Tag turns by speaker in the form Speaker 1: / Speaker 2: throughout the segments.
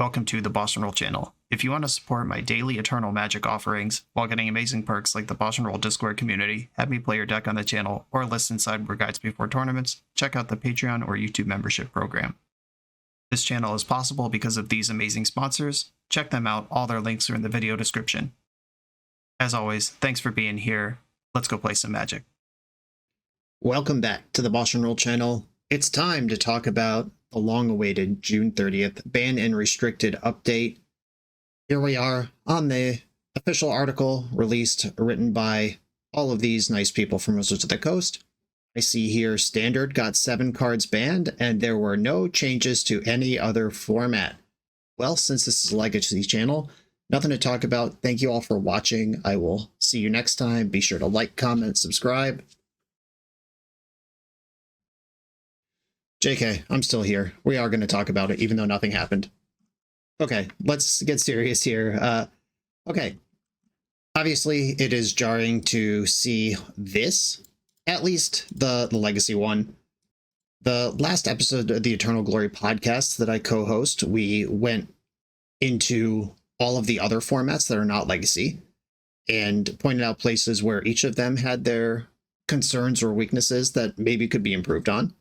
Speaker 1: welcome to the BoshNRoll channel. If you want to support my daily Eternal Magic offerings while getting amazing perks like the BoshNRoll Discord community, have me play your deck on the channel, or listen sideboard guides before tournaments, check out the Patreon or YouTube membership program. This channel is possible because of these amazing sponsors. Check them out, all their links are in the video description. As always, thanks for being here. Let's go play some Magic.
Speaker 2: Welcome back to the BoshNRoll channel. It's time to talk about the long-awaited June 30th Ban and Restricted update. Here we are on the official article written by all of these nice people from Wizards of the Coast. I see here Standard got 7 cards banned, and there were no changes to any other format. Well, since this is a Legacy channel, nothing to talk about. Thank you all for watching. I will see you next time. Be sure to like, comment, subscribe. JK, I'm still here. We are going to talk about it, even though nothing happened. Okay, let's get serious here. Okay, obviously it is jarring to see this, at least the Legacy one. The last episode of the Eternal Glory podcast that I co-host, we went into all of the other formats that are not Legacy and pointed out places where each of them had their concerns or weaknesses that maybe could be improved on.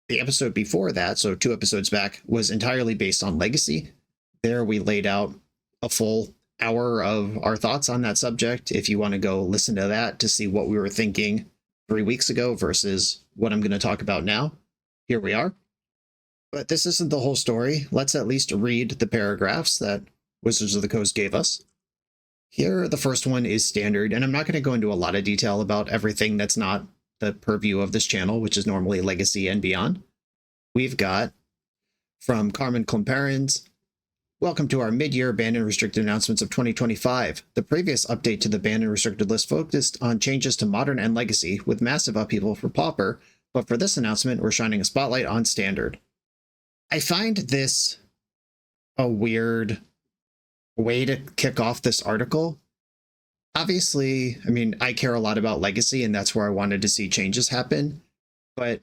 Speaker 2: The episode before that, so 2 episodes back, was entirely based on Legacy. There we laid out a full hour of our thoughts on that subject. If you want to go listen to that to see what we were thinking 3 weeks ago versus what I'm going to talk about now, here we are. But this isn't the whole story. Let's at least read the paragraphs that Wizards of the Coast gave us. Here, the first one is Standard, and I'm not going to go into a lot of detail about everything that's not the purview of this channel, which is normally Legacy and beyond. We've got from Carmen Klimperins, welcome to our mid-year Ban and Restricted announcements of 2025. The previous update to the Ban and Restricted list focused on changes to Modern and Legacy with massive upheaval for Pauper, but for this announcement, we're shining a spotlight on Standard. I find this a weird way to kick off this article. Obviously, I mean, I care a lot about Legacy, and that's where I wanted to see changes happen. But,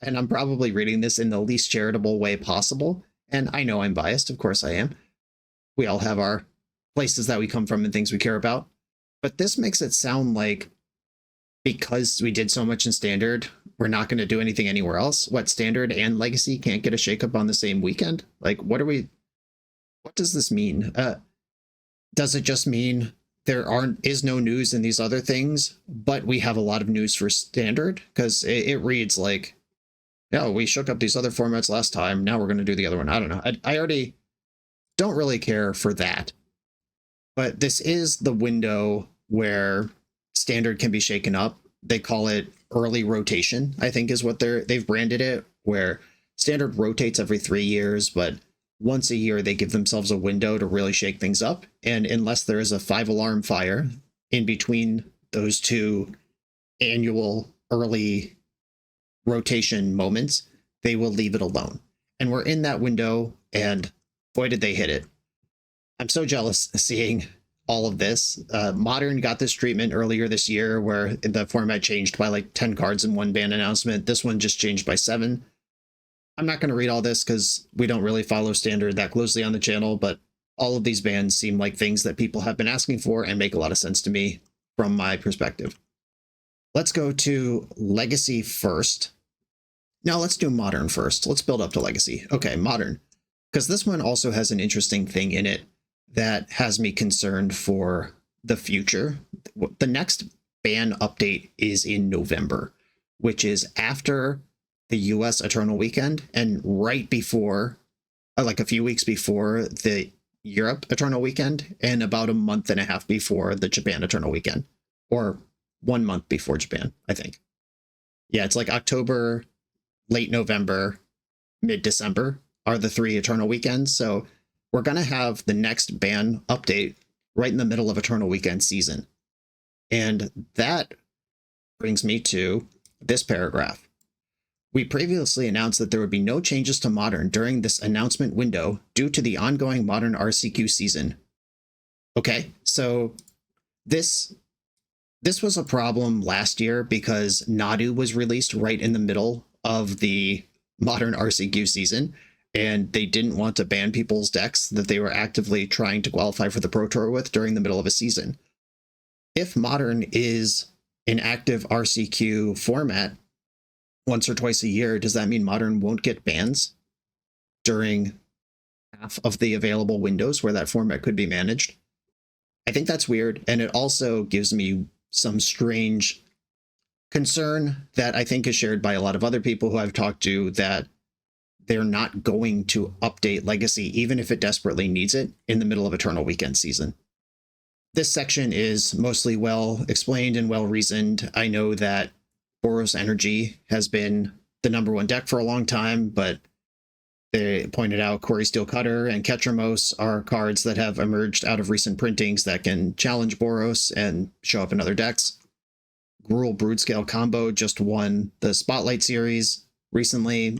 Speaker 2: and I'm probably reading this in the least charitable way possible, and I know I'm biased, of course I am. We all have our places that we come from and things we care about. But this makes it sound like because we did so much in Standard, we're not going to do anything anywhere else. What, Standard and Legacy can't get a shakeup on the same weekend? Like, what does this mean? Does it just mean there is no news in these other things, but we have a lot of news for Standard? Because it reads like, yeah, we shook up these other formats last time, now we're going to do the other one. I don't know. I already don't really care for that. But this is the window where Standard can be shaken up. They call it early rotation, I think is what they've branded it, where Standard rotates every 3 years, but once a year, they give themselves a window to really shake things up. And unless there is a 5-alarm fire in between those 2 annual early rotation moments, they will leave it alone. And we're in that window, and boy, did they hit it. I'm so jealous seeing all of this. Modern got this treatment earlier this year where the format changed by like 10 cards in one ban announcement. This one just changed by 7. I'm not going to read all this because we don't really follow Standard that closely on the channel, but all of these bans seem like things that people have been asking for and make a lot of sense to me from my perspective. Let's go to Legacy first. Now let's do Modern first. Let's build up to Legacy. Okay, Modern. Because this one also has an interesting thing in it that has me concerned for the future. The next ban update is in November, which is after the US Eternal Weekend and right before, like a few weeks before the Europe Eternal Weekend and about a month and a half before the Japan Eternal Weekend, or 1 month before Japan, I think. Yeah, it's like October, late November, mid-December are the 3 Eternal Weekends. So we're going to have the next ban update right in the middle of Eternal Weekend season. And that brings me to this paragraph. We previously announced that there would be no changes to Modern during this announcement window due to the ongoing Modern RCQ season. Okay, so this was a problem last year because Nadu was released right in the middle of the Modern RCQ season, and they didn't want to ban people's decks that they were actively trying to qualify for the Pro Tour with during the middle of a season. If Modern is an active RCQ format once or twice a year, does that mean Modern won't get bans during half of the available windows where that format could be managed? I think that's weird, and it also gives me some strange concern that I think is shared by a lot of other people who I've talked to, that they're not going to update Legacy, even if it desperately needs it, in the middle of Eternal Weekend season. This section is mostly well explained and well reasoned. I know that Boros Energy has been the #1 deck for a long time, but they pointed out Quarry Steel Cutter and Ketramos are cards that have emerged out of recent printings that can challenge Boros and show up in other decks. Gruul Broodskale combo just won the Spotlight series recently.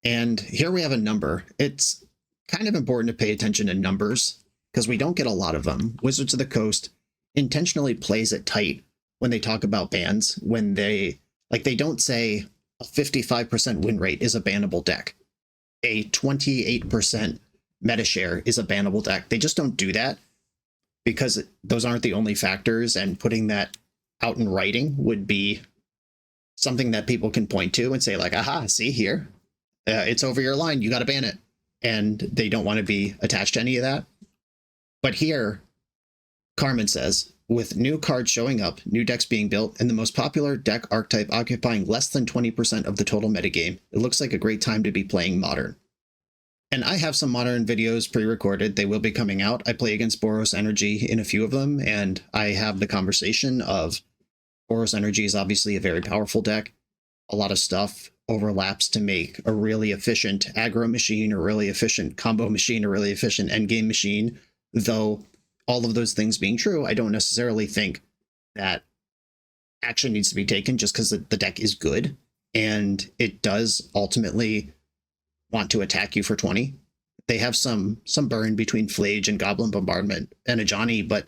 Speaker 2: And here we have a number. It's kind of important to pay attention to numbers because we don't get a lot of them. Wizards of the Coast intentionally plays it tight when they talk about bans, when they don't say a 55% win rate is a bannable deck. A 28% meta share is a bannable deck. They just don't do that because those aren't the only factors, and putting that out in writing would be something that people can point to and say like, aha, see here, it's over your line, you got to ban it. And they don't want to be attached to any of that. But here, Carmen says, with new cards showing up, new decks being built, and the most popular deck archetype occupying less than 20% of the total metagame, it looks like a great time to be playing Modern. And I have some Modern videos pre-recorded. They will be coming out. I play against Boros Energy in a few of them, and I have the conversation of Boros Energy is obviously a very powerful deck. A lot of stuff overlaps to make a really efficient aggro machine, a really efficient combo machine, a really efficient endgame machine. Though all of those things being true, I don't necessarily think that action needs to be taken just because the deck is good, and it does ultimately want to attack you for 20. They have some burn between Flage and Goblin Bombardment and Ajani, but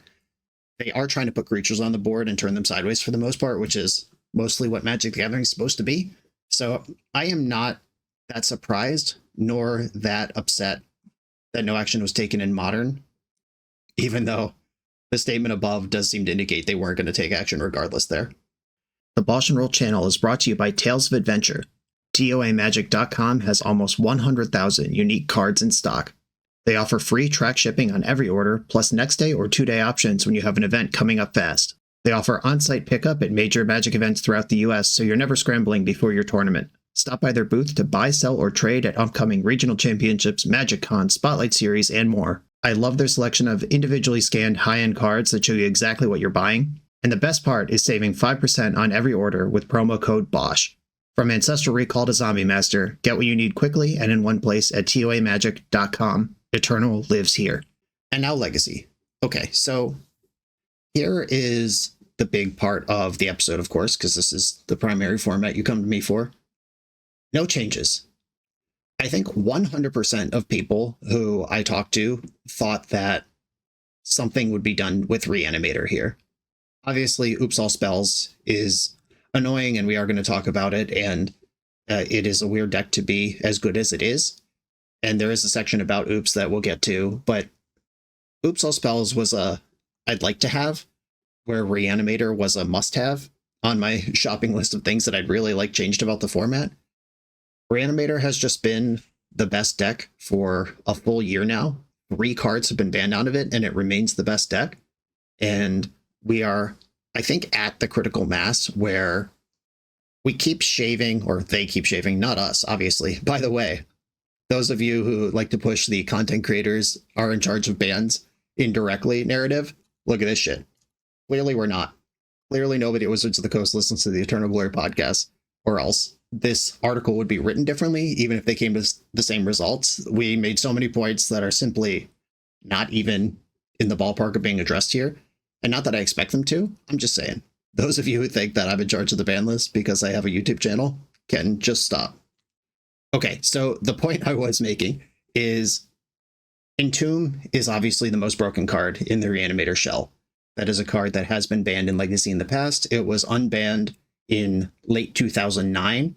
Speaker 2: they are trying to put creatures on the board and turn them sideways for the most part, which is mostly what Magic the Gathering is supposed to be. So I am not that surprised nor that upset that no action was taken in Modern, even though the statement above does seem to indicate they weren't going to take action regardless there. The BoshNRoll channel is brought to you by Tales of Adventure. TOAMagic.com has almost 100,000 unique cards in stock. They offer free track shipping on every order, plus next day or 2-day options when you have an event coming up fast. They offer on-site pickup at major Magic events throughout the US, so you're never scrambling before your tournament. Stop by their booth to buy, sell, or trade at upcoming regional championships, Magic Con, Spotlight Series, and more. I love their selection of individually scanned high-end cards that show you exactly what you're buying. And the best part is saving 5% on every order with promo code BOSH. From Ancestral Recall to Zombie Master, get what you need quickly and in one place at TOAMagic.com. Eternal lives here. And now Legacy. Okay, so here is the big part of the episode, of course, because this is the primary format you come to me for. No changes. I think 100% of people who I talked to thought that something would be done with Reanimator here. Obviously, Oops All Spells is annoying, and we are going to talk about it, and it is a weird deck to be as good as it is. And there is a section about Oops that we'll get to, but Oops All Spells was a I'd like to have, where Reanimator was a must-have on my shopping list of things that I'd really like changed about the format. Reanimator has just been the best deck for a full year now. 3 cards have been banned out of it, and it remains the best deck. And we are, I think, at the critical mass where we keep shaving, or they keep shaving, not us, obviously. By the way, those of you who like to push the content creators are in charge of bans indirectly narrative, look at this shit. Clearly we're not. Clearly nobody at Wizards of the Coast listens to the Eternal Glory podcast, or else this article would be written differently, even if they came to the same results. We made so many points that are simply not even in the ballpark of being addressed here. And not that I expect them to, I'm just saying. Those of you who think that I'm in charge of the ban list because I have a YouTube channel can just stop. Okay, so the point I was making is Entomb is obviously the most broken card in the Reanimator shell. That is a card that has been banned in Legacy in the past. It was unbanned in late 2009.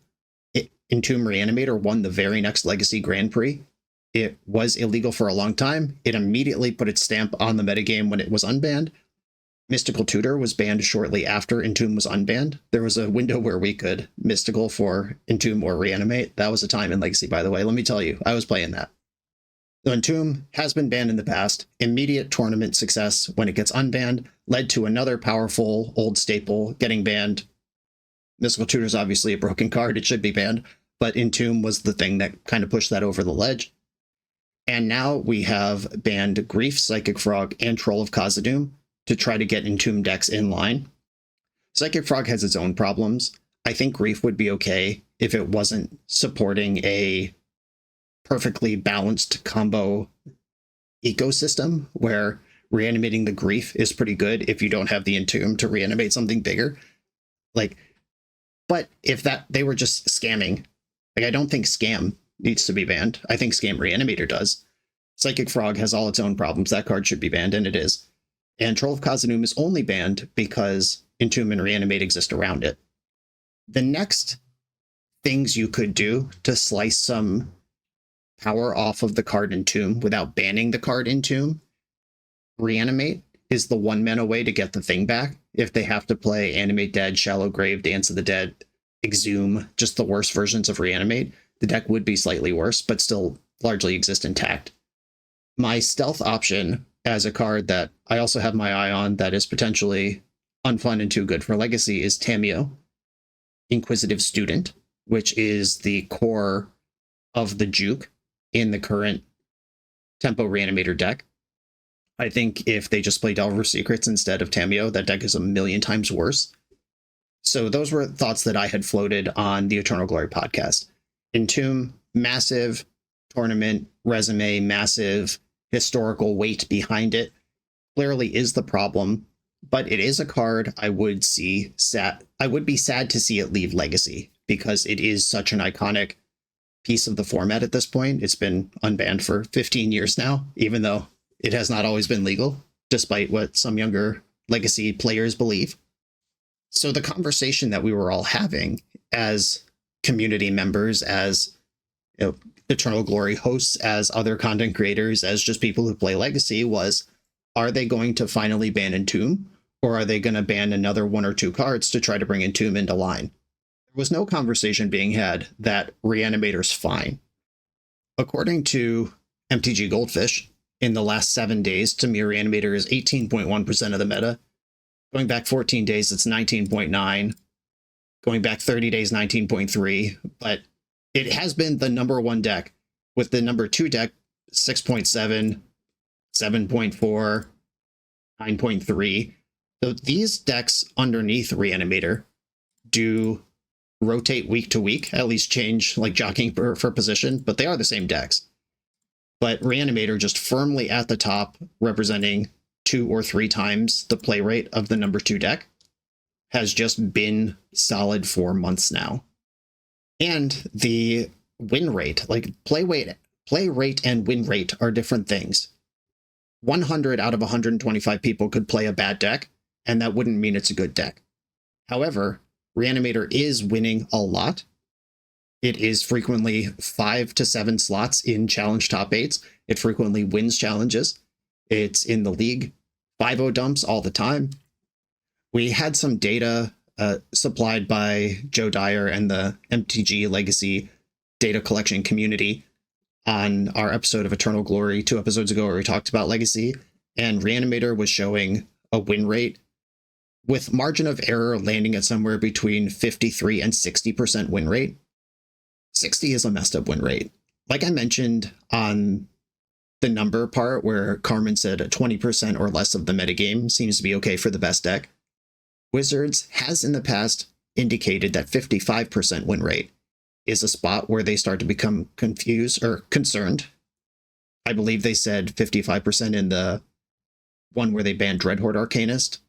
Speaker 2: Entomb Reanimator won the very next Legacy Grand Prix. It was illegal for a long time. It immediately put its stamp on the metagame when it was unbanned. Mystical Tutor was banned shortly after Entomb was unbanned. There was a window where we could Mystical for Entomb or Reanimate. That was a time in Legacy, by the way. Let me tell you, I was playing that. The Entomb has been banned in the past. Immediate tournament success when it gets unbanned led to another powerful old staple getting banned. Mystical Tutor is obviously a broken card. It should be banned. But Entomb was the thing that kind of pushed that over the ledge. And now we have banned Grief, Psychic Frog, and Troll of Khazad-dûm to try to get Entomb decks in line. Psychic Frog has its own problems. I think Grief would be okay if it wasn't supporting a perfectly balanced combo ecosystem where reanimating the Grief is pretty good if you don't have the Entomb to reanimate something bigger. But if they were just scamming, I don't think Scam needs to be banned. I think Scam Reanimator does. Psychic Frog has all its own problems. That card should be banned, and it is. And Troll of Khazad-dûm is only banned because Entomb and Reanimate exist around it. The next things you could do to slice some power off of the card Entomb without banning the card Entomb, Reanimate is the 1-mana way to get the thing back. If they have to play Animate Dead, Shallow Grave, Dance of the Dead, Exhume, just the worst versions of Reanimate, the deck would be slightly worse, but still largely exist intact. My stealth option as a card that I also have my eye on that is potentially unfun and too good for Legacy is Tamiyo, Inquisitive Student, which is the core of the Juke in the current Tempo Reanimator deck. I think if they just play Delver Secrets instead of Tamiyo, that deck is a million times worse. So those were thoughts that I had floated on the Eternal Glory podcast. Entomb, massive tournament resume, massive historical weight behind it, clearly is the problem, but it is a card I would be sad to see it leave Legacy because it is such an iconic piece of the format at this point. It's been unbanned for 15 years now, even though it has not always been legal, despite what some younger Legacy players believe. So the conversation that we were all having as community members, as Eternal Glory hosts, as other content creators, as just people who play Legacy was, are they going to finally ban Entomb, or are they going to ban another 1 or 2 cards to try to bring Entomb into line? There was no conversation being had that Reanimator's fine. According to MTG Goldfish, in the last 7 days, Tamir Reanimator is 18.1% of the meta. Going back 14 days, it's 19.9. Going back 30 days, 19.3. But it has been the number 1 deck, with the number 2 deck 6.7, 7.4, 9.3. So these decks underneath Reanimator do rotate week to week, at least change like jockeying for position, but they are the same decks. But Reanimator just firmly at the top, representing 2 or 3 times the play rate of the number 2 deck, has just been solid for months now. And the win rate, like play rate and win rate are different things. 100 out of 125 people could play a bad deck, and that wouldn't mean it's a good deck. However, Reanimator is winning a lot. It is frequently 5 to 7 slots in challenge top 8s. It frequently wins challenges. It's in the league 5-0 dumps all the time. We had some data supplied by Joe Dyer and the MTG Legacy data collection community on our episode of Eternal Glory 2 episodes ago where we talked about Legacy, and Reanimator was showing a win rate with margin of error landing at somewhere between 53 and 60% win rate. 60 is a messed up win rate. Like I mentioned on the number part where Carmen said 20% or less of the metagame seems to be okay for the best deck, Wizards has in the past indicated that 55% win rate is a spot where they start to become confused or concerned. I believe they said 55% in the one where they banned Dreadhorde Arcanist.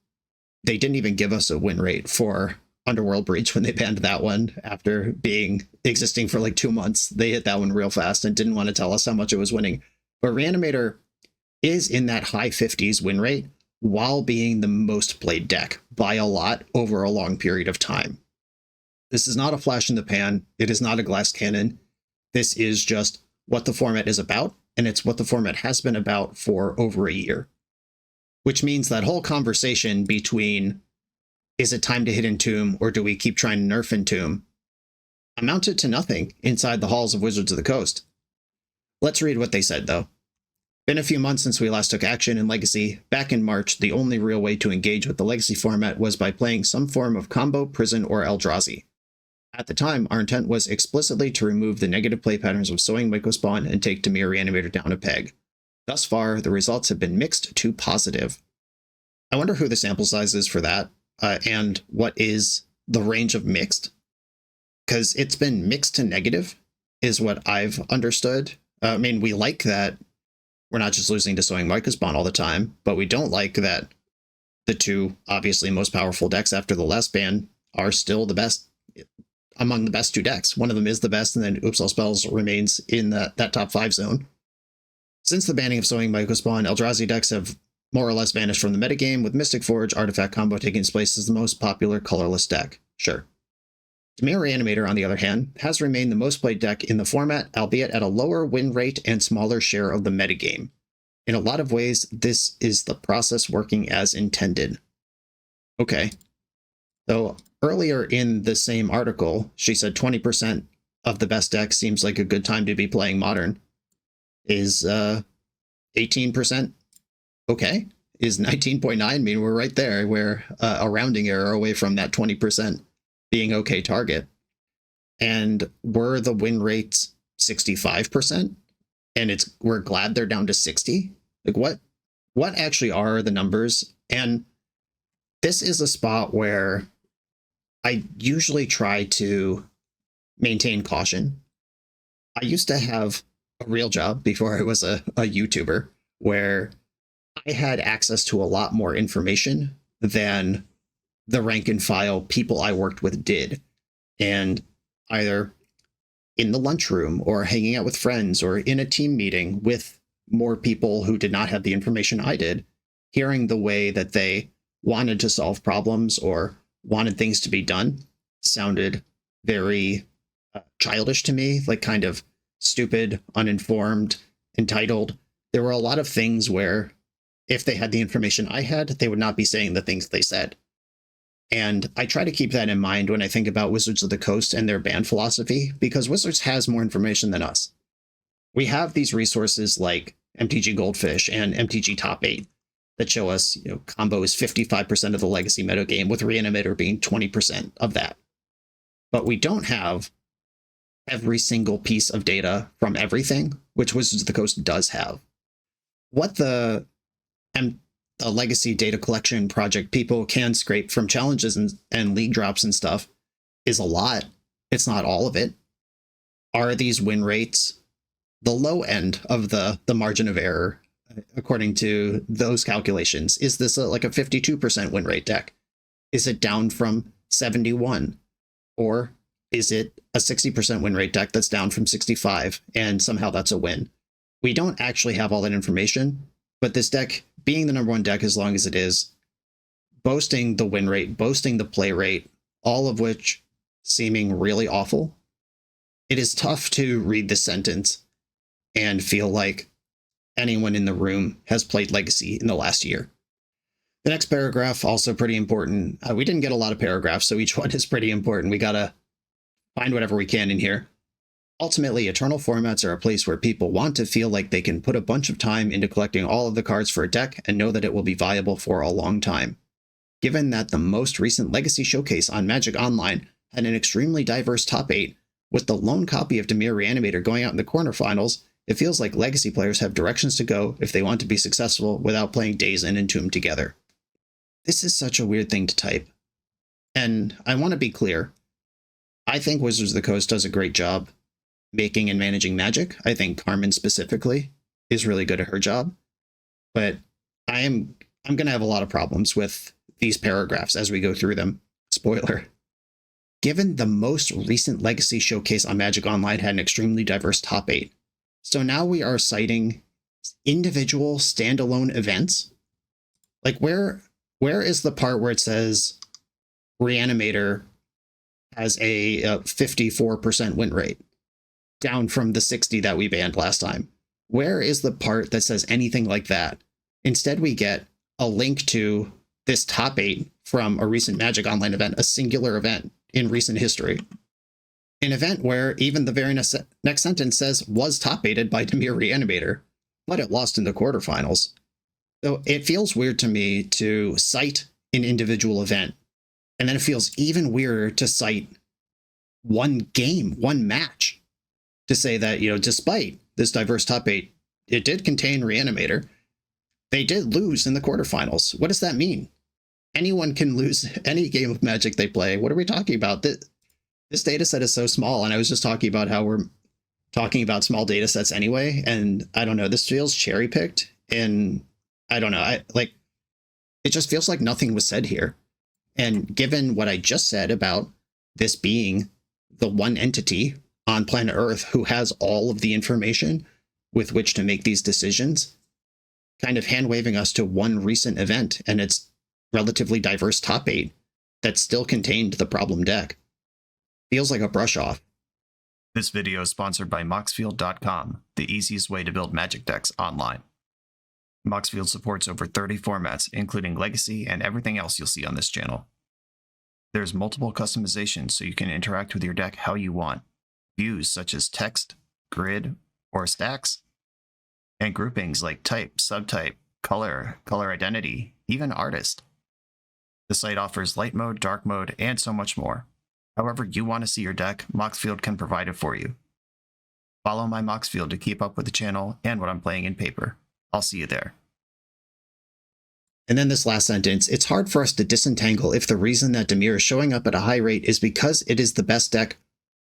Speaker 2: They didn't even give us a win rate for Underworld Breach when they banned that one after existing for like 2 months. They hit that one real fast and didn't want to tell us how much it was winning. But Reanimator is in that high 50s win rate while being the most played deck by a lot over a long period of time. This is not a flash in the pan. It is not a glass cannon. This is just what the format is about, and it's what the format has been about for over a year. Which means that whole conversation between, is it time to hit Entomb or do we keep trying to nerf Entomb, amounted to nothing inside the halls of Wizards of the Coast. Let's read what they said, though. Been a few months since we last took action in Legacy. Back in March, the only real way to engage with the Legacy format was by playing some form of combo, prison, or Eldrazi. At the time, our intent was explicitly to remove the negative play patterns of Sowing Mycospawn and take Dimir Reanimator down a peg. Thus far, the results have been mixed to positive. I wonder who the sample size is for that, and what is the range of mixed. Because it's been mixed to negative, is what I've understood. I mean, we like that we're not just losing to Sowing Mycospawn all the time, but we don't like that the two obviously most powerful decks after the last ban are still the best, among the best two decks. One of them is the best, and then Oops All Spells remains in that top 5 zone. Since the banning of Sowing Mycospawn, Eldrazi decks have more or less vanished from the metagame, with Mystic Forge Artifact combo taking its place as the most popular colorless deck. Sure. Dimir Reanimator, on the other hand, has remained the most played deck in the format, albeit at a lower win rate and smaller share of the metagame. In a lot of ways, this is the process working as intended. Okay. So earlier in the same article, she said 20% of the best decks seems like a good time to be playing Modern. Is 18% okay? Is 19.9? I mean, we're right there. We're a rounding error away from that 20% being okay target. And were the win rates 65%? And we're glad they're down to 60? Like what actually are the numbers? And this is a spot where I usually try to maintain caution. I used to have a real job before I was a YouTuber where I had access to a lot more information than the rank and file people I worked with did. And either in the lunchroom or hanging out with friends or in a team meeting with more people who did not have the information I did, hearing the way that they wanted to solve problems or wanted things to be done sounded very childish to me, like kind of stupid, uninformed, entitled. There were a lot of things where if they had the information I had, they would not be saying the things they said. And I try to keep that in mind when I think about Wizards of the Coast and their ban philosophy, because Wizards has more information than us. We have these resources like MTG Goldfish and MTG Top 8 that show us, combo is 55% of the legacy metagame, with Reanimator being 20% of that. But we don't have every single piece of data from everything, which Wizards of the Coast does have. What the legacy data collection project people can scrape from challenges and league drops and stuff is a lot. It's not all of it. Are these win rates the low end of the margin of error according to those calculations? Is this like a 52% win rate deck? Is it down from 71? Or is it a 60% win rate deck that's down from 65 and somehow that's a win? We don't actually have all that information, but this deck, being the number one deck as long as it is, boasting the win rate, boasting the play rate, all of which seeming really awful, it is tough to read this sentence and feel like anyone in the room has played Legacy in the last year. The next paragraph, also pretty important. We didn't get a lot of paragraphs, so each one is pretty important. We gotta find whatever we can in here. Ultimately, Eternal formats are a place where people want to feel like they can put a bunch of time into collecting all of the cards for a deck and know that it will be viable for a long time. Given that the most recent Legacy showcase on Magic Online had an extremely diverse top 8, with the lone copy of Dimir Reanimator going out in the quarterfinals, it feels like Legacy players have directions to go if they want to be successful without playing Days and Entomb together. This is such a weird thing to type. And I want to be clear. I think Wizards of the Coast does a great job making and managing Magic. I think Carmen specifically is really good at her job. But I'm going to have a lot of problems with these paragraphs as we go through them. Spoiler. Given the most recent Legacy showcase on Magic Online had an extremely diverse top 8. So now we are citing individual standalone events. Like where is the part where it says Reanimator has a 54% win rate, down from the 60 that we banned last time. Where is the part that says anything like that? Instead, we get a link to this top 8 from a recent Magic Online event, a singular event in recent history. An event where even the very next sentence says was top 8'd by Dimir Reanimator, but it lost in the quarterfinals. So it feels weird to me to cite an individual event, and then it feels even weirder to cite one game, one match, to say that, despite this diverse top 8, it did contain Reanimator. They did lose in the quarterfinals. What does that mean? Anyone can lose any game of Magic they play. What are we talking about? This data set is so small, and I was just talking about how we're talking about small data sets anyway, and I don't know, this feels cherry-picked, and I don't know, it just feels like nothing was said here. And given what I just said about this being the one entity on planet Earth who has all of the information with which to make these decisions, kind of hand-waving us to one recent event and its relatively diverse top 8 that still contained the problem deck, feels like a brush off.
Speaker 1: This video is sponsored by Moxfield.com, the easiest way to build Magic decks online. Moxfield supports over 30 formats, including Legacy and everything else you'll see on this channel. There's multiple customizations so you can interact with your deck how you want. Views such as text, grid, or stacks, and groupings like type, subtype, color, color identity, even artist. The site offers light mode, dark mode, and so much more. However you want to see your deck, Moxfield can provide it for you. Follow my Moxfield to keep up with the channel and what I'm playing in paper. I'll see you there.
Speaker 2: And then this last sentence, it's hard for us to disentangle if the reason that Dimir is showing up at a high rate is because it is the best deck,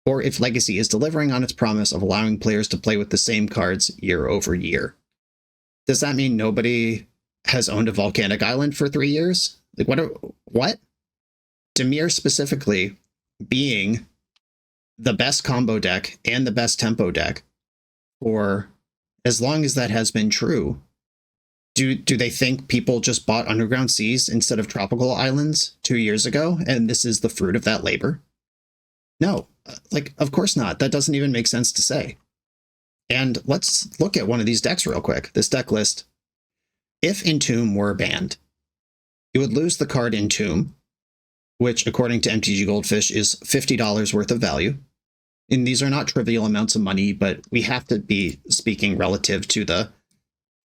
Speaker 2: or if Legacy is delivering on its promise of allowing players to play with the same cards year over year. Does that mean nobody has owned a Volcanic Island for 3 years? Like, what? Dimir specifically being the best combo deck and the best tempo deck, or as long as that has been true, do they think people just bought Underground Seas instead of Tropical Islands 2 years ago, and this is the fruit of that labor? No, of course not. That doesn't even make sense to say. And let's look at one of these decks real quick. This deck list. If Entomb were banned, you would lose the card Entomb, which according to MTG Goldfish is $50 worth of value. And these are not trivial amounts of money, but we have to be speaking relative to the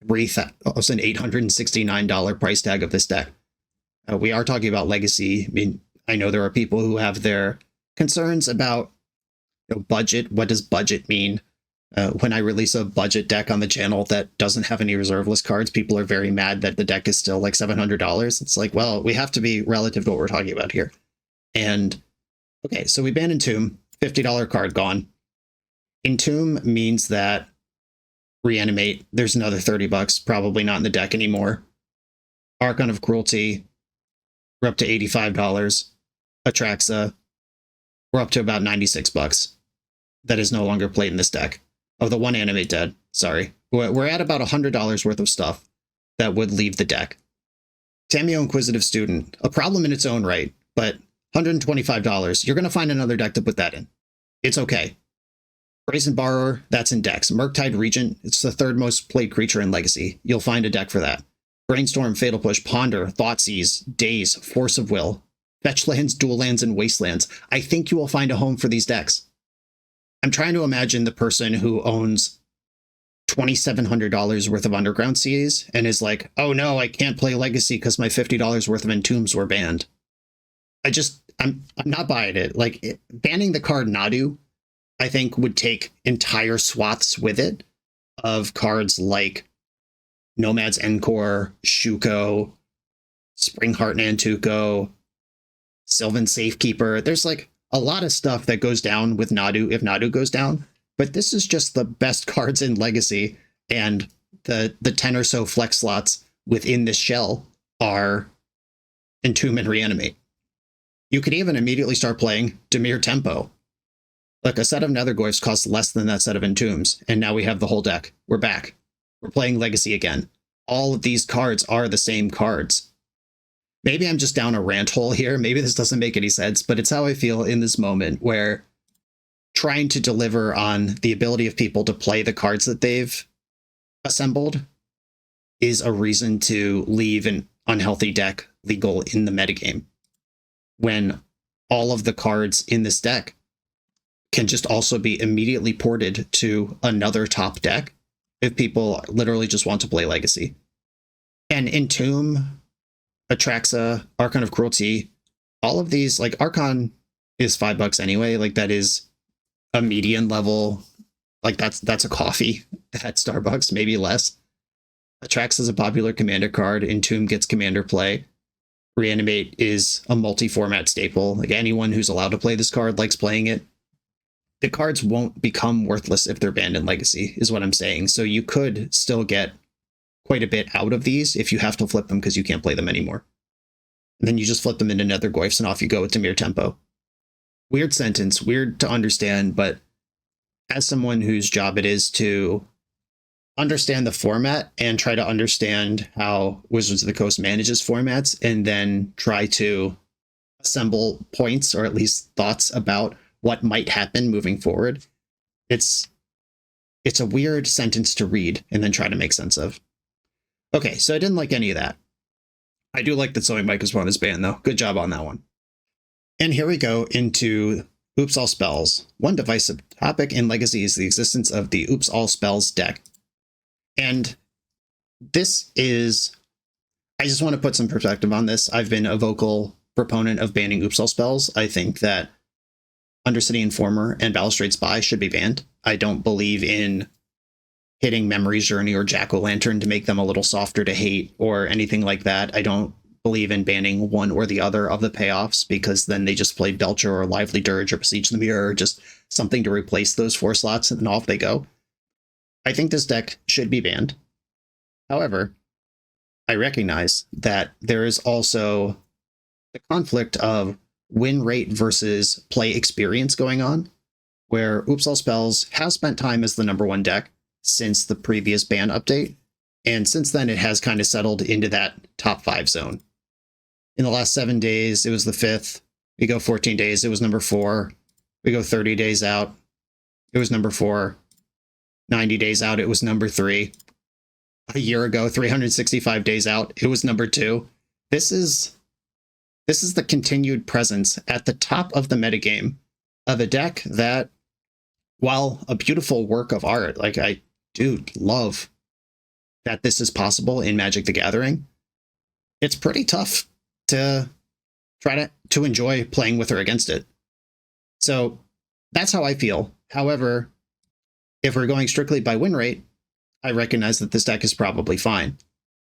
Speaker 2: $3,869 price tag of this deck. We are talking about Legacy. I mean, I know there are people who have their concerns about budget. What does budget mean? When I release a budget deck on the channel that doesn't have any reserve list cards, people are very mad that the deck is still like $700. It's like, well, we have to be relative to what we're talking about here. And okay, so we ban Entomb, $50 card gone. Entomb means that Reanimate, there's another $30, probably not in the deck anymore. Archon of Cruelty, we're up to $85. Atraxa, we're up to about $96. That is no longer played in this deck. Oh, the one Animate dead. Sorry. We're at about $100 worth of stuff that would leave the deck. Tameo Inquisitive Student, a problem in its own right, but $125. You're going to find another deck to put that in. It's okay. Brazen Borrower, that's in decks. Murktide Regent, it's the third most played creature in Legacy. You'll find a deck for that. Brainstorm, Fatal Push, Ponder, Thoughtseize, Daze, Force of Will, Fetchlands, Dual Lands, and Wastelands. I think you will find a home for these decks. I'm trying to imagine the person who owns $2,700 worth of Underground Seas and is like, oh no, I can't play Legacy because my $50 worth of Entombs were banned. I'm not buying it. Banning the card Nadu, I think, would take entire swaths with it of cards like Nomad's Encore, Shuko, Springheart Nantuko, Sylvan Safekeeper. There's a lot of stuff that goes down with Nadu if Nadu goes down, but this is just the best cards in Legacy, and the 10 or so flex slots within this shell are Entomb and Reanimate. You could even immediately start playing Dimir Tempo. A set of Nethergoyfs costs less than that set of Entombs, and now we have the whole deck. We're back. We're playing Legacy again. All of these cards are the same cards. maybe I'm just down a rant hole here. Maybe this doesn't make any sense, but it's how I feel in this moment where trying to deliver on the ability of people to play the cards that they've assembled is a reason to leave an unhealthy deck legal in the metagame, when all of the cards in this deck can just also be immediately ported to another top deck if people literally just want to play Legacy. And Entomb, Atraxa, Archon of Cruelty, all of these, like Archon is $5 anyway. Like that is a median level. Like that's a coffee at Starbucks, maybe less. Atraxa is a popular commander card. Entomb gets commander play. Reanimate is a multi-format staple. Like anyone who's allowed to play this card likes playing it. The cards won't become worthless if they're banned in Legacy, is what I'm saying. So you could still get quite a bit out of these if you have to flip them because you can't play them anymore. And then you just flip them into Nether Goyfs and off you go with Dimir Tempo. Weird sentence, weird to understand, but as someone whose job it is to understand the format and try to understand how Wizards of the Coast manages formats and then try to assemble points or at least thoughts about what might happen moving forward, it's a weird sentence to read and then try to make sense of. Okay, so I didn't like any of that. I do like that Sewing Mike is one of his band, though. Good job on that one. And here we go into Oops All Spells. One divisive topic in Legacy is the existence of the Oops All Spells deck. And this is... I just want to put some perspective on this. I've been a vocal proponent of banning Oops All Spells. I think that Undercity Informer and Balustrade Spy should be banned. I don't believe in hitting Memory's Journey or Jack-O-Lantern to make them a little softer to hate or anything like that. I don't believe in banning one or the other of the payoffs because then they just play Belcher or Lively Dirge or Besiege the Mirror or just something to replace those 4 slots and off they go. I think this deck should be banned. However, I recognize that there is also the conflict of win rate versus play experience going on, where Oops All Spells has spent time as the #1 deck since the previous ban update, and since then it has kind of settled into that top 5 zone. In the last 7 days, it was the 5th. We go 14 days, it was number 4. We go 30 days out, it was number 4. 90 days out, it was number 3. A year ago, 365 days out, it was number 2. This is the continued presence at the top of the metagame of a deck that, while a beautiful work of art, like I do love that this is possible in Magic the Gathering, it's pretty tough to try to enjoy playing with or against it. So that's how I feel. However, if we're going strictly by win rate, I recognize that this deck is probably fine.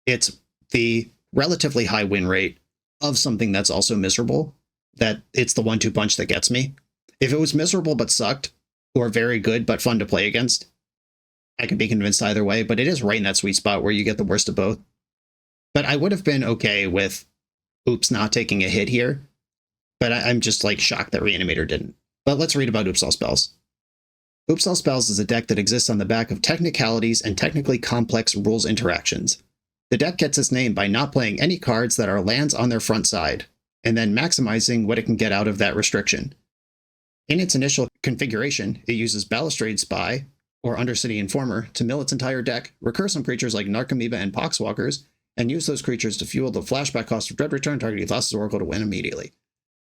Speaker 2: It's the relatively high win rate of something that's also miserable, that it's the 1-2 punch that gets me. If it was miserable but sucked, or very good but fun to play against, I could be convinced either way, but it is right in that sweet spot where you get the worst of both. But I would have been okay with Oops not taking a hit here, but I'm just like shocked that Reanimator didn't. But let's read about Oops All Spells. Oops All Spells is a deck that exists on the back of technicalities and technically complex rules interactions. The deck gets its name by not playing any cards that are lands on their front side, and then maximizing what it can get out of that restriction. In its initial configuration, it uses Balustrade Spy, or Undercity Informer, to mill its entire deck, recur some creatures like Narcomoeba and Poxwalkers, and use those creatures to fuel the flashback cost of Dread Return targeting Thassa's Oracle to win immediately.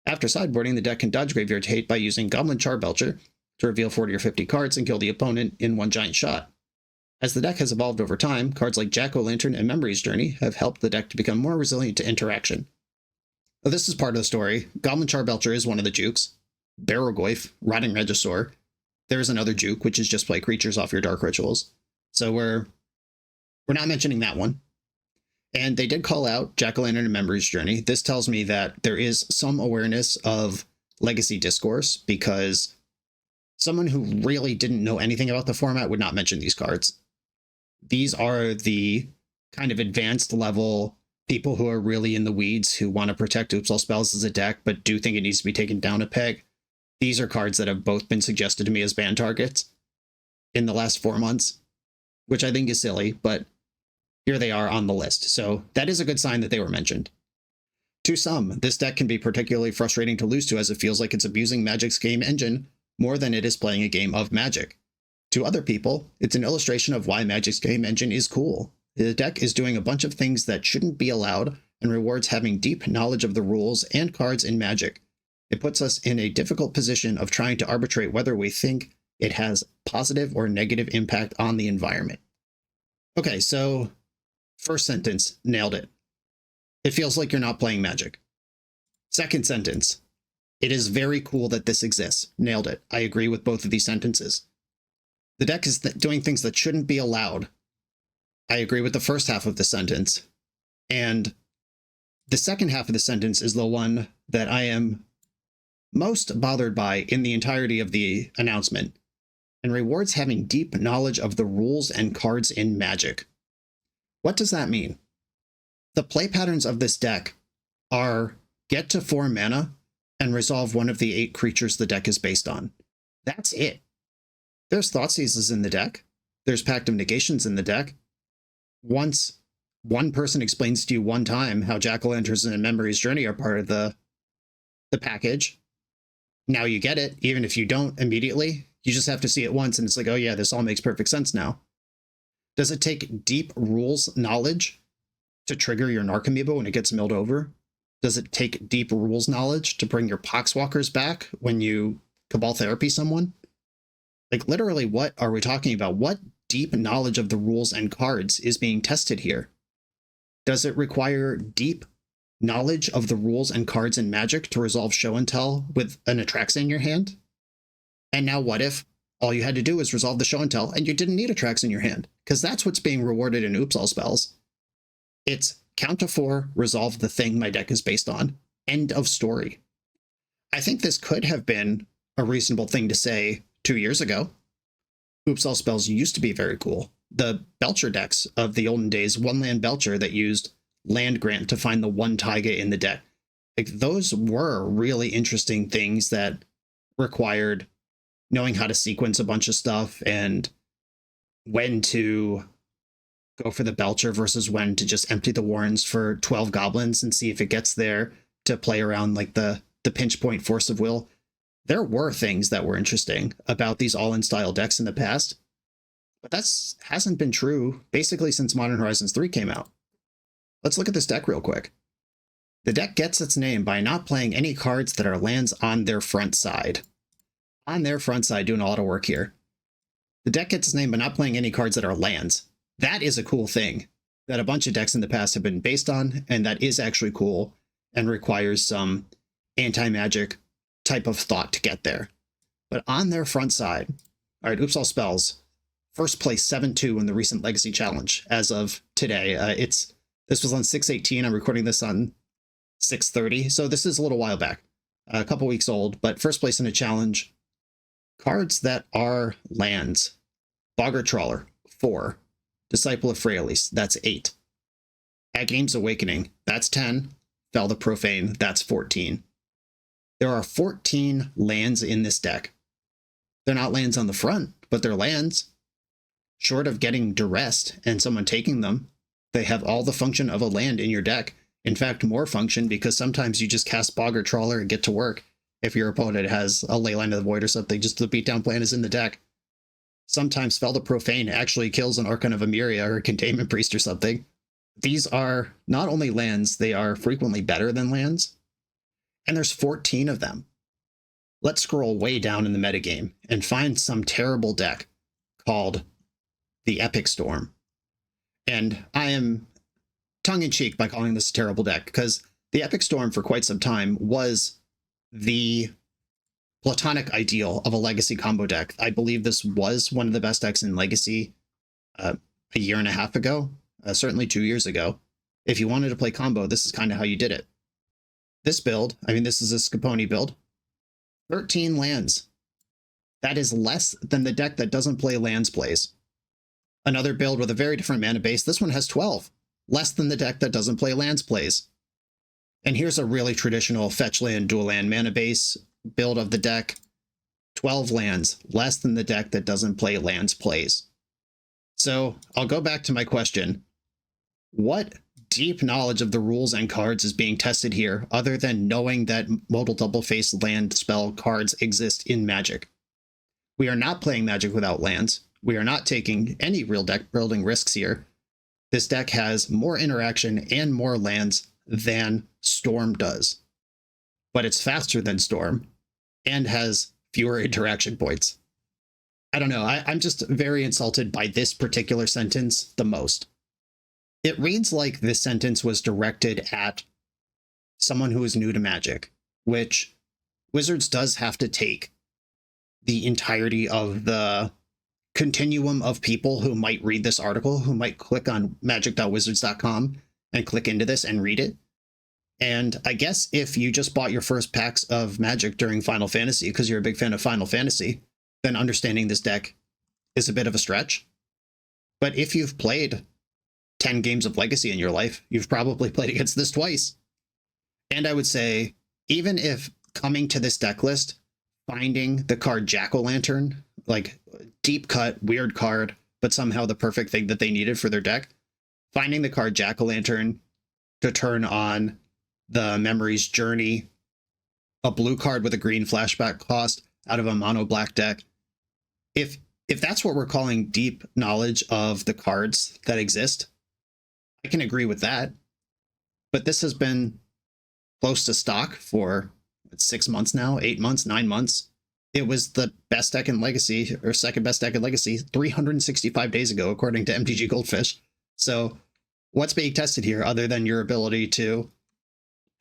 Speaker 2: After sideboarding, the deck can dodge Graveyard Hate by using Goblin Charbelcher to reveal 40 or 50 cards and kill the opponent in one giant shot. As the deck has evolved over time, cards like Jack-O-Lantern and Memory's Journey have helped the deck to become more resilient to interaction. Now, this is part of the story. Goblin Charbelcher is one of the jukes. Barrogoyf, Rotting Regisaur. There is another juke, which is just play creatures off your Dark Rituals. So we're not mentioning that one. And they did call out Jack-O-Lantern and Memory's Journey. This tells me that there is some awareness of Legacy discourse, because someone who really didn't know anything about the format would not mention these cards. These are the kind of advanced level people who are really in the weeds, who want to protect Oops All Spells as a deck, but do think it needs to be taken down a peg. These are cards that have both been suggested to me as ban targets in the last 4 months, which I think is silly, but here they are on the list. So that is a good sign that they were mentioned. To some, this deck can be particularly frustrating to lose to as it feels like it's abusing Magic's game engine more than it is playing a game of Magic. To other people, it's an illustration of why Magic's game engine is cool. The deck is doing a bunch of things that shouldn't be allowed and rewards having deep knowledge of the rules and cards in Magic. It puts us in a difficult position of trying to arbitrate whether we think it has positive or negative impact on the environment. Okay, so first sentence, nailed it. It feels like you're not playing Magic. Second sentence, it is very cool that this exists. Nailed it. I agree with both of these sentences. The deck is doing things that shouldn't be allowed. I agree with the first half of the sentence. And the second half of the sentence is the one that I am most bothered by in the entirety of the announcement, and rewards having deep knowledge of the rules and cards in Magic. What does that mean? The play patterns of this deck are get to 4 mana and resolve one of the 8 creatures the deck is based on. That's it. There's Thoughtseizes in the deck. There's Pact of Negations in the deck. Once one person explains to you one time how Jack-o'-lanterns and Memory's Journey are part of the package, now you get it. Even if you don't immediately, you just have to see it once and it's like, oh yeah, this all makes perfect sense now. Does it take deep rules knowledge to trigger your Narcomoeba when it gets milled over? Does it take deep rules knowledge to bring your Poxwalkers back when you Cabal Therapy someone? Like, literally, what are we talking about? What deep knowledge of the rules and cards is being tested here? Does it require deep knowledge of the rules and cards in Magic to resolve Show and Tell with an Atraxa in your hand? And now what if all you had to do was resolve the Show and Tell and you didn't need Atraxa in your hand? Because that's what's being rewarded in Oops All Spells. It's count to 4, resolve the thing my deck is based on. End of story. I think this could have been a reasonable thing to say 2 years ago. Oops All Spells used to be very cool. The Belcher decks of the olden days, 1-land Belcher that used land grant to find the 1 Taiga in the deck. Like, those were really interesting things that required knowing how to sequence a bunch of stuff and when to go for the Belcher versus when to just empty the Warrens for 12 goblins and see if it gets there to play around like the pinch point Force of Will. There were things that were interesting about these all-in style decks in the past, but that hasn't been true basically since Modern Horizons 3 came out. Let's look at this deck real quick. The deck gets its name by not playing any cards that are lands on their front side. On their front side, doing a lot of work here. The deck gets its name by not playing any cards that are lands. That is a cool thing that a bunch of decks in the past have been based on, and that is actually cool and requires some anti-magic type of thought to get there. But on their front side, all right, Oops All Spells, first place 7-2 in the recent Legacy Challenge as of today. This was on 6/18. I'm recording this on 6/30, so this is a little while back, a couple weeks old, but first place in a challenge. Cards that are lands. Boggart Trawler, 4. Disciple of Freyalise, that's 8. Agame's Awakening, that's 10. Fel the Profane, that's 14. There are 14 lands in this deck. They're not lands on the front, but they're lands. Short of getting duressed and someone taking them, they have all the function of a land in your deck. In fact, more function, because sometimes you just cast Boggart Trawler and get to work. If your opponent has a Leyline of the Void or something, just the beatdown plan is in the deck. Sometimes Fel the Profane actually kills an Archon of Emeria or a Containment Priest or something. These are not only lands, they are frequently better than lands. And there's 14 of them. Let's scroll way down in the metagame and find some terrible deck called the Epic Storm. And I am tongue-in-cheek by calling this a terrible deck, because the Epic Storm for quite some time was the platonic ideal of a Legacy combo deck. I believe this was one of the best decks in Legacy a year and a half ago, certainly 2 years ago. If you wanted to play combo, this is kind of how you did it. This build, I mean, this is a Scaponi build, 13 lands. That is less than the deck that doesn't play lands plays. Another build with a very different mana base, this one has 12, less than the deck that doesn't play lands plays. And here's a really traditional fetch land, dual land mana base build of the deck. 12 lands, less than the deck that doesn't play lands plays. So I'll go back to my question. What deep knowledge of the rules and cards is being tested here, other than knowing that modal double-face land spell cards exist in Magic. We are not playing Magic without lands. We are not taking any real deck building risks here. This deck has more interaction and more lands than Storm does. But it's faster than Storm and has fewer interaction points. I don't know. I'm just very insulted by this particular sentence the most. It reads like this sentence was directed at someone who is new to Magic, which Wizards does have to take the entirety of the continuum of people who might read this article, who might click on magic.wizards.com and click into this and read it. And I guess if you just bought your first packs of Magic during Final Fantasy because you're a big fan of Final Fantasy, then understanding this deck is a bit of a stretch. But if you've played 10 games of Legacy in your life, you've probably played against this twice. And I would say, even if coming to this deck list, finding the card Jack-O-Lantern, like deep cut, weird card, but somehow the perfect thing that they needed for their deck, finding the card Jack-O-Lantern to turn on the Memory's Journey, a blue card with a green flashback cost out of a mono black deck. If that's what we're calling deep knowledge of the cards that exist, I can agree with that. But this has been close to stock for 6 months now, 8 months, 9 months. It was the best deck in Legacy, or second best deck in Legacy, 365 days ago, according to MTG Goldfish. So what's being tested here other than your ability to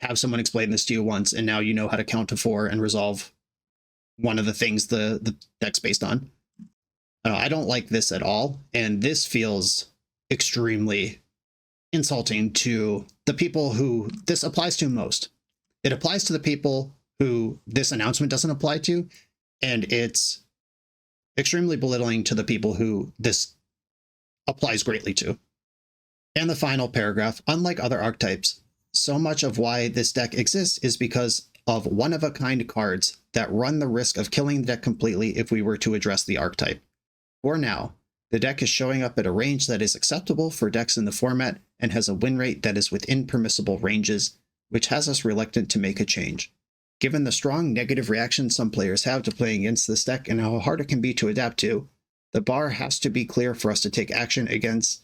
Speaker 2: have someone explain this to you once, and now you know how to count to 4 and resolve one of the things the deck's based on? I don't like this at all, and this feels extremely insulting to the people who this applies to most. It applies to the people who this announcement doesn't apply to, and it's extremely belittling to the people who this applies greatly to. And the final paragraph, unlike other archetypes, so much of why this deck exists is because of one-of-a-kind cards that run the risk of killing the deck completely if we were to address the archetype. For now, the deck is showing up at a range that is acceptable for decks in the format and has a win rate that is within permissible ranges, which has us reluctant to make a change. Given the strong negative reaction some players have to playing against this deck and how hard it can be to adapt to, the bar has to be clear for us to take action against.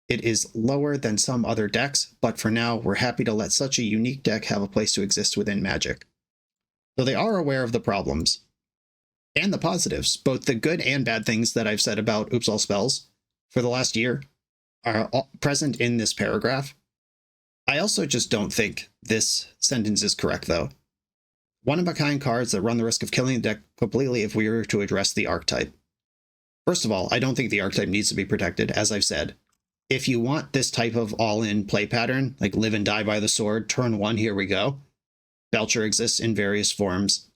Speaker 2: It is lower than some other decks, but for now, we're happy to let such a unique deck have a place to exist within Magic. So they are aware of the problems and the positives, both the good and bad things that I've said about Oops All Spells for the last year are all present in this paragraph. I also just don't think this sentence is correct, though. One-of-a-kind cards that run the risk of killing the deck completely if we were to address the archetype. First of all, I don't think the archetype needs to be protected, as I've said. If you want this type of all-in play pattern, like live and die by the sword, turn 1, here we go. Belcher exists in various forms.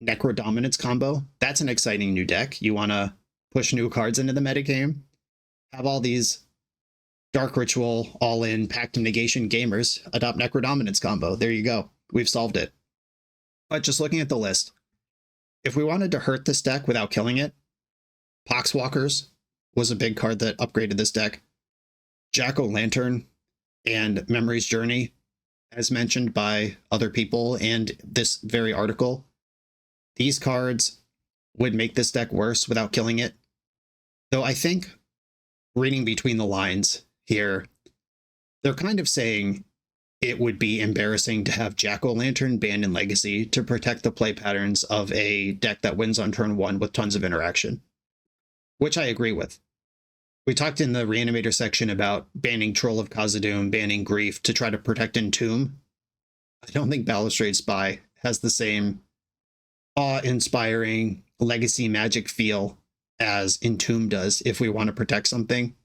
Speaker 2: Necro Dominance combo, that's an exciting new deck. You want to push new cards into the metagame. Have all these Dark Ritual, all-in Pact of Negation gamers adopt Necro Dominance combo. There you go. We've solved it. But just looking at the list, if we wanted to hurt this deck without killing it, Poxwalkers was a big card that upgraded this deck. Jack-O-Lantern and Memory's Journey, as mentioned by other people and this very article, these cards would make this deck worse without killing it. Though I think, reading between the lines here, they're kind of saying it would be embarrassing to have Jack-O-Lantern banned in Legacy to protect the play patterns of a deck that wins on turn 1 with tons of interaction, which I agree with. We talked in the Reanimator section about banning Troll of Khazad-dûm, banning Grief to try to protect Entomb. I don't think Balustrade Spy has the same awe-inspiring Legacy Magic feel as Entomb does if we want to protect something.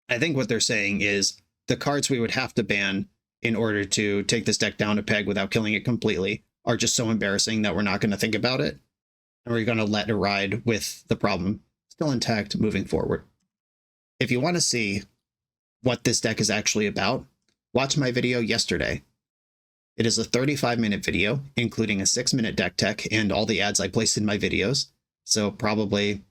Speaker 2: I think what they're saying is the cards we would have to ban in order to take this deck down a peg without killing it completely are just so embarrassing that we're not going to think about it, and we're going to let it ride with the problem still intact moving forward. If you want to see what this deck is actually about, watch my video yesterday. It is a 35-minute video, including a 6-minute deck tech and all the ads I placed in my videos, so probably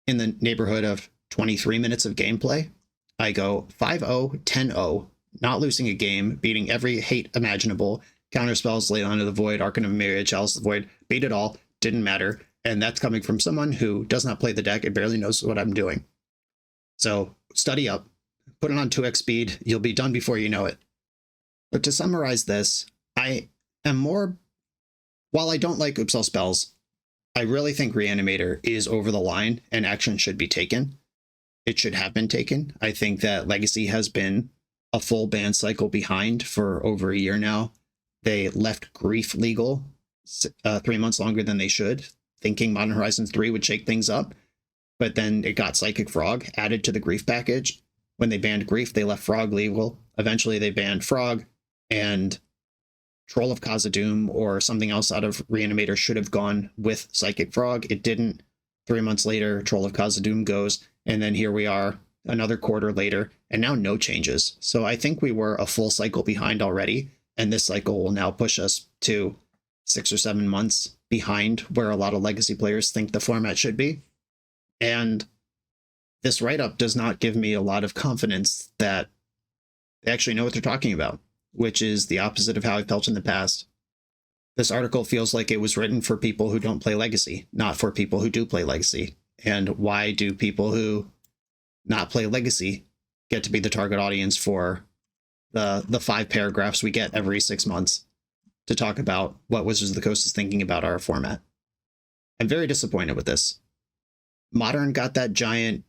Speaker 2: in the neighborhood of 23 minutes of gameplay. I go 5-0, 10-0, not losing a game, beating every hate imaginable, counter spells, Lay Onto the Void, Arcane of Myriad, Chalice of the Void, beat it all, didn't matter. And that's coming from someone who does not play the deck and barely knows what I'm doing. So study up, put it on 2x speed, you'll be done before you know it. But to summarize this, I am more, while I don't like Oops All Spells, I really think Reanimator is over the line and action should be taken. It should have been taken. I think that Legacy has been a full ban cycle behind for over a year now. They left Grief legal 3 months longer than they should, thinking Modern Horizons 3 would shake things up. But then it got Psychic Frog added to the Grief package. When they banned Grief, they left Frog legal. Eventually they banned Frog, and Troll of Khazad-dûm or something else out of Reanimator should have gone with Psychic Frog. It didn't. 3 months later, Troll of Khazad-dûm goes, and then here we are another quarter later, and now no changes. So I think we were a full cycle behind already, and this cycle will now push us to 6 or 7 months behind where a lot of Legacy players think the format should be. And this write-up does not give me a lot of confidence that they actually know what they're talking about, which is the opposite of how I felt in the past. This article feels like it was written for people who don't play Legacy, not for people who do play Legacy. And why do people who not play Legacy get to be the target audience for the 5 paragraphs we get every 6 months to talk about what Wizards of the Coast is thinking about our format? I'm very disappointed with this. Modern got that giant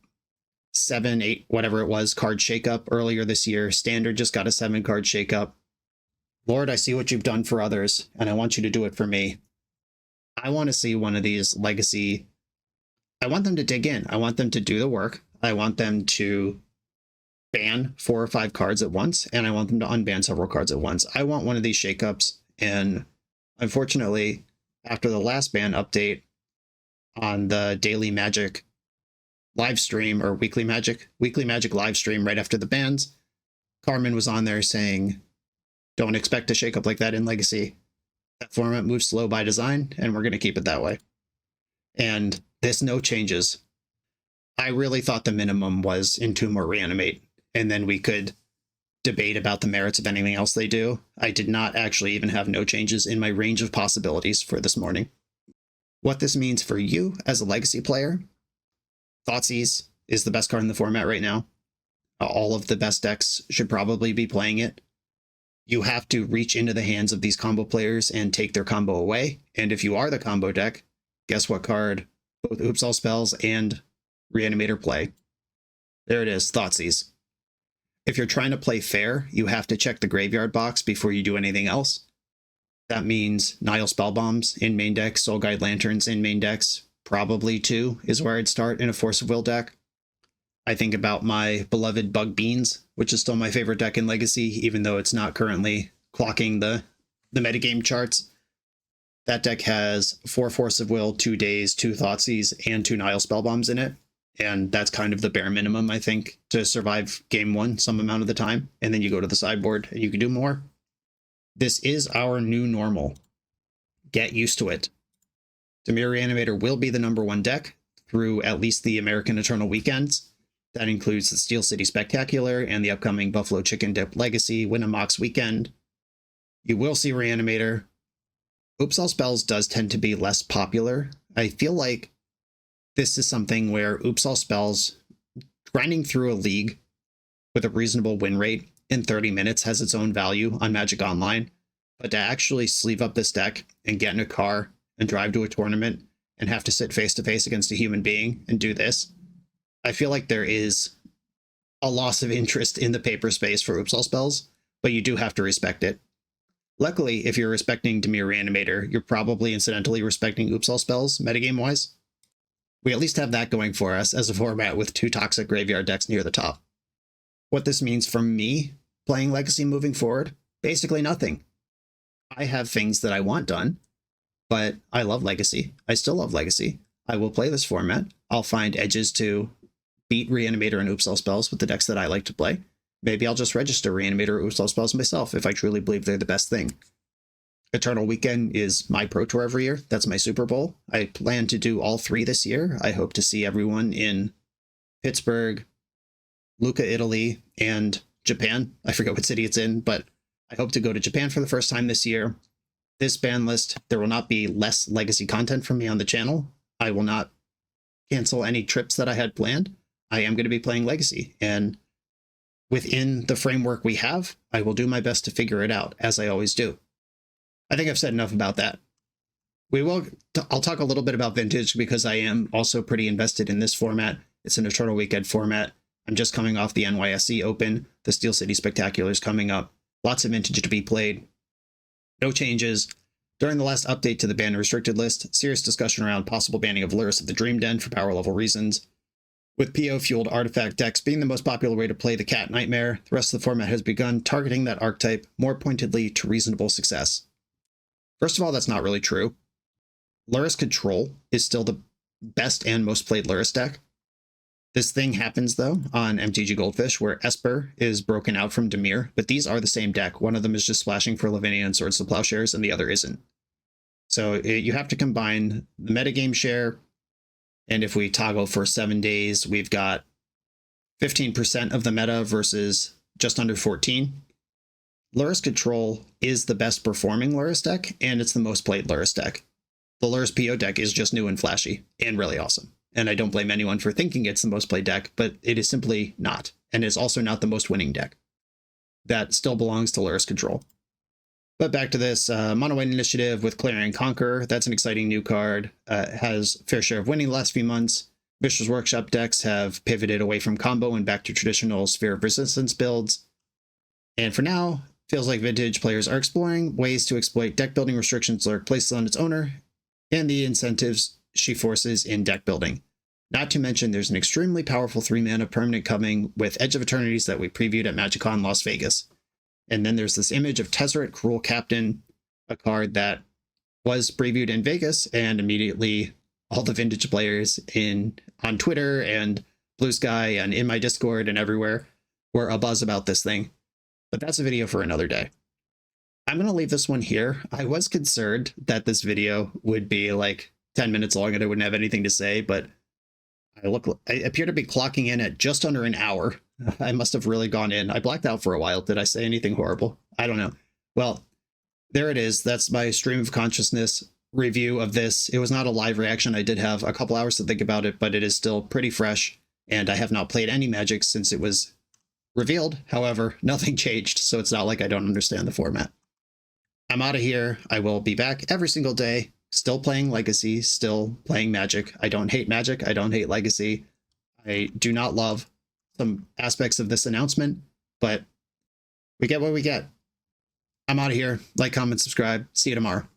Speaker 2: 7, 8, whatever it was, card shakeup earlier this year. Standard just got a 7 card shakeup. Lord, I see what you've done for others, and I want you to do it for me. I want to see one of these Legacy. I want them to dig in. I want them to do the work. I want them to ban 4 or 5 cards at once, and I want them to unban several cards at once. I want one of these shakeups, and unfortunately, after the last ban update on the Daily Magic live stream, or Weekly Magic live stream right after the bans, Carmen was on there saying, don't expect a shakeup like that in Legacy. That format moves slow by design, and we're going to keep it that way. And this no changes. I really thought the minimum was Entomb or Reanimate, and then we could debate about the merits of anything else they do. I did not actually even have no changes in my range of possibilities for this morning. What this means for you as a Legacy player, Thoughtseize is the best card in the format right now. All of the best decks should probably be playing it. You have to reach into the hands of these combo players and take their combo away. And if you are the combo deck, guess what card both Oops All Spells and Reanimator play? There it is, Thoughtseize. If you're trying to play fair, you have to check the graveyard box before you do anything else. That means Nile Spellbombs in main decks, Soul Guide Lanterns in main decks, probably 2 is where I'd start in a Force of Will deck. I think about my beloved Bug Beans, which is still my favorite deck in Legacy, even though it's not currently clocking the metagame charts. That deck has 4 Force of Will, 2 Daze, 2 Thoughtseize, and 2 Nile Spellbombs in it. And that's kind of the bare minimum, I think, to survive game 1 some amount of the time. And then you go to the sideboard and you can do more. This is our new normal. Get used to it. Dimir Reanimator will be the #1 deck through at least the American Eternal weekends. That includes the Steel City Spectacular and the upcoming Buffalo Chicken Dip Legacy Winamax weekend. You will see Reanimator. Oops All Spells does tend to be less popular. I feel like this is something where Oops All Spells, grinding through a league with a reasonable win rate in 30 minutes has its own value on Magic Online. But to actually sleeve up this deck and get in a car and drive to a tournament and have to sit face to face against a human being and do this, I feel like there is a loss of interest in the paper space for Oops All Spells, but you do have to respect it. Luckily, if you're respecting Dimir Reanimator, you're probably incidentally respecting Oops All Spells metagame-wise. We at least have that going for us as a format with 2 toxic graveyard decks near the top. What this means for me playing Legacy moving forward, basically nothing. I have things that I want done, but I love Legacy. I still love Legacy. I will play this format. I'll find edges to beat Reanimator and Oops All Spells with the decks that I like to play. Maybe I'll just register Reanimator or Oops All Spells myself if I truly believe they're the best thing. Eternal Weekend is my Pro Tour every year. That's my Super Bowl. I plan to do all 3 this year. I hope to see everyone in Pittsburgh, Lucca, Italy, and Japan. I forget what city it's in, but I hope to go to Japan for the first time this year. This ban list, there will not be less legacy content from me on the channel. I will not cancel any trips that I had planned. I am going to be playing Legacy, and within the framework we have, I will do my best to figure it out, as I always do. I think I've said enough about that. I'll talk a little bit about Vintage because I am also pretty invested in this format. It's an Eternal Weekend format. I'm just coming off the NYSE Open. The Steel City Spectacular is coming up. Lots of Vintage to be played. No changes. During the last update to the ban restricted list, serious discussion around possible banning of Lurrus of the Dream Den for power level reasons. With PO-fueled artifact decks being the most popular way to play the Cat Nightmare, the rest of the format has begun targeting that archetype more pointedly to reasonable success. First of all, that's not really true. Lurrus Control is still the best and most played Lurrus deck. This thing happens, though, on MTG Goldfish, where Esper is broken out from Dimir, but these are the same deck. One of them is just splashing for Lavinia and Swords to Plowshares, and the other isn't. So you have to combine the metagame share, and if we toggle for 7 days, we've got 15% of the meta versus just under 14. Lurrus Control is the best performing Lurrus deck, and it's the most played Lurrus deck. The Lurrus PO deck is just new and flashy, and really awesome. And I don't blame anyone for thinking it's the most played deck, but it is simply not. And it's also not the most winning deck. That still belongs to Lurrus Control. But back to this, Mono White Initiative with Clarion Conquer. That's an exciting new card. Has fair share of winning the last few months. Mishra's Workshop decks have pivoted away from combo and back to traditional Sphere of Resistance builds. And for now, feels like Vintage players are exploring ways to exploit deck building restrictions Lurk places on its owner and the incentives she forces in deck building. Not to mention, there's an extremely powerful 3-mana permanent coming with Edge of Eternities that we previewed at MagicCon Las Vegas. And then there's this image of Tezzeret, Cruel Captain, a card that was previewed in Vegas, and immediately all the Vintage players on Twitter and Blue Sky and in my Discord and everywhere were abuzz about this thing. But that's a video for another day. I'm going to leave this one here. I was concerned that this video would be like 10 minutes long and I wouldn't have anything to say, but I appear to be clocking in at just under an hour. I must have really gone in. I blacked out for a while. Did I say anything horrible? I don't know. Well, there it is. That's my stream of consciousness review of this. It was not a live reaction. I did have a couple hours to think about it, but it is still pretty fresh, and I have not played any Magic since it was revealed. However, nothing changed, so it's not like I don't understand the format. I'm out of here. I will be back every single day. Still playing Legacy, still playing Magic. I don't hate Magic. I don't hate Legacy. I do not love some aspects of this announcement, but we get what we get. I'm out of here. Like, comment, subscribe. See you tomorrow.